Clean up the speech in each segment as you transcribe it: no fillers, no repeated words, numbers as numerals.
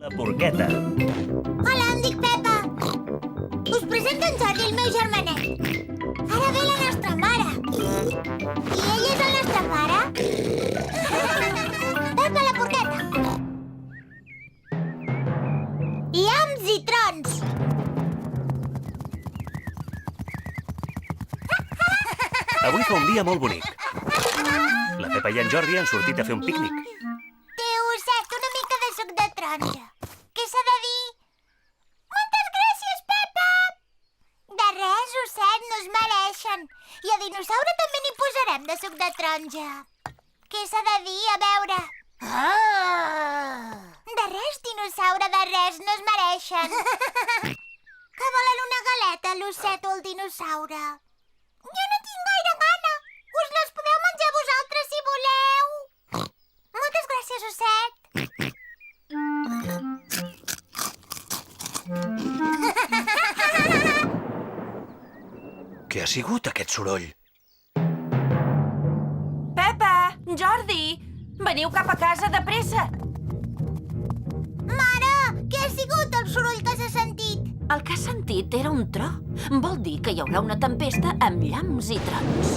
La porqueta. Hola, em dic Pepa. Us presento en Jordi, el meu germanet. Ara ve la nostra mare. I ell és el nostre pare. Pepa la porqueta. Llams i trons. Avui fa un dia molt bonic. La Pepa i en Jordi han sortit a fer un pícnic. Té osset, una mica de suc de taronja. Què s'ha de dir? Moltes gràcies, Pepa! De res, osset, no es mereixen. I a dinosaure també n'hi posarem de suc de taronja. Què s'ha de dir? A veure... De res, dinosaure, de res, no es mereixen. Que volen una galeta, l'osset o el dinosaure? Jo no tinc gaire gana. Us les podeu menjar vosaltres si voleu. Moltes gràcies, osset. Què ha sigut aquest soroll? Pepa! Jordi! Veniu cap a casa, de pressa! Mare, què ha sigut el soroll que s'ha sentit? El que has sentit era un tro. Vol dir que hi haurà una tempesta amb llamps i trons.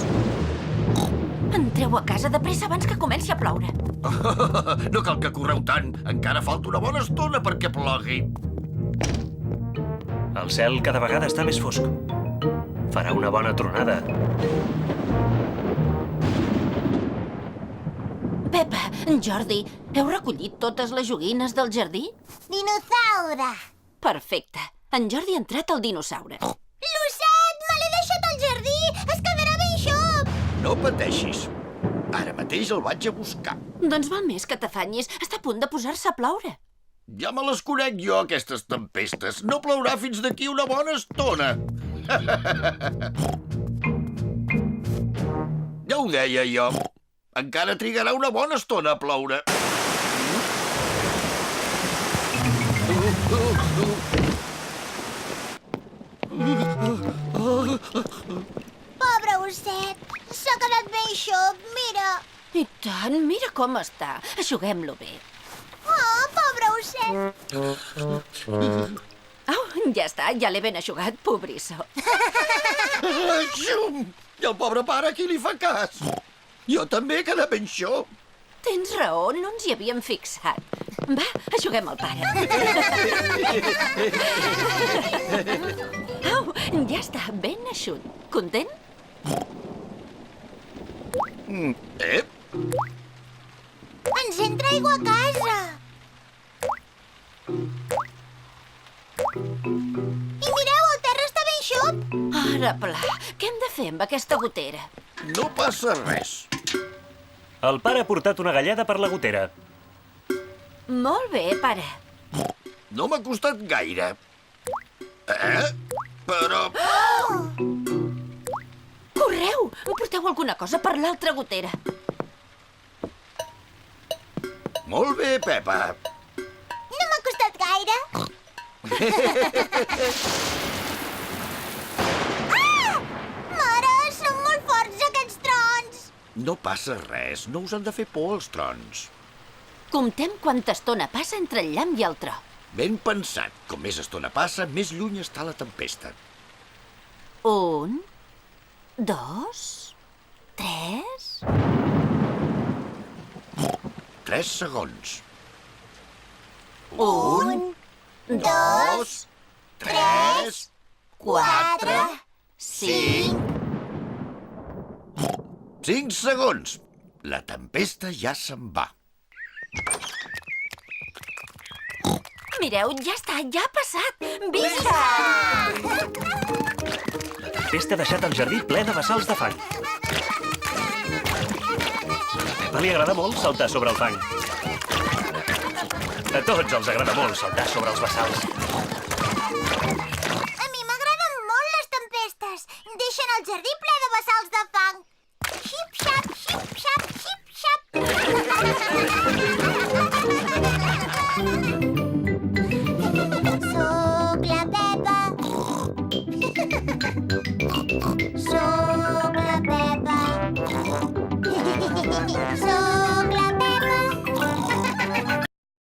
Entreu a casa de pressa abans que comenci a ploure. No cal que correu tant. Encara falta una bona estona perquè plogui. El cel cada vegada està més fosc. Farà una bona tronada. Pepa, Jordi, heu recollit totes les joguines del jardí? Dinosaure. Perfecte. En Jordi ha entrat al dinosaure. L'osset, me l'he deixat al jardí. Es quedarà ben xop. No pateixis. Ara mateix el vaig a buscar. Doncs val més que t'afanyis. Està a punt de posar-se a ploure. Ja me les conec jo, aquestes tempestes. No plourà fins d'aquí una bona estona. Ja ho deia jo. Encara trigarà una bona estona a ploure. Pobre osset. S'ha quedat ben xop, mira. I tant, mira com està. Aixuguem-lo bé. Oh, pobre osset. Au, ja està, ja l'he ben aixugat, pobrissó. Xum! I el pobre pare, qui li fa cas? Jo també he quedat ben xop. Tens raó, no ens hi havíem fixat. Va, aixuguem el pare. Au, ja està, ben eixut. Content? Ep! Ens entra aigua a casa. I mireu, el terra està ben xop. Ara, pla, què hem de fer amb aquesta gotera? No passa res. El pare ha portat una galleda per la gotera. Molt bé, pare. No m'ha costat gaire. Però... Correu! Porteu alguna cosa per l'altra gotera. Molt bé, Pepa. No m'ha costat gaire. Mare, són molt forts aquests trons. No passa res. No us han de fer por els trons. Comptem quanta estona passa entre el llamp i el tro. Ben pensat. Com més estona passa, més lluny està la tempesta. 1, 2, 3... 3 segons. 1, 2, 3, 4, 5... 5 segons. La tempesta ja se'n va. Mireu, ja està, ja ha passat. Visca! La tempesta ha deixat el jardí ple de bassals de fang. A Pepa li agrada molt saltar sobre el fang. A tots els agrada molt saltar sobre els bassals.